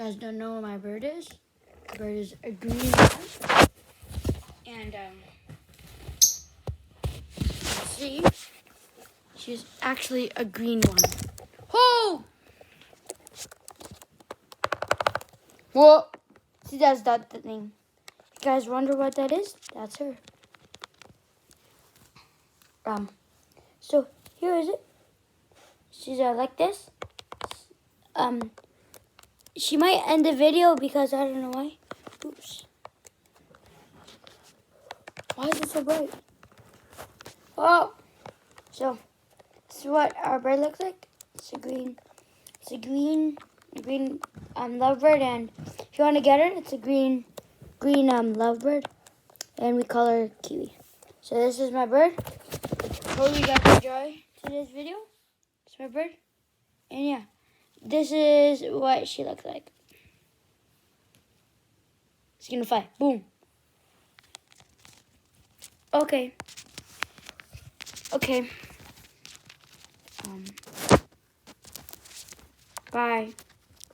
guys don't know what my bird is, the bird is a green one. And let's see, she's actually a green one. Oh! Whoa! See, that's that thing. You guys wonder what that is? That's her. So here is it. She's like this. She might end the video because I don't know why. Oops. Why is it so bright? Oh! So, this is what our bird looks like. It's a green lovebird, and if you want to get it, it's a green lovebird, and we call her Kiwi. So this is my bird. Hope you guys enjoy today's video. It's my bird, and yeah, this is what she looks like. It's gonna fly. Boom. Okay. Bye.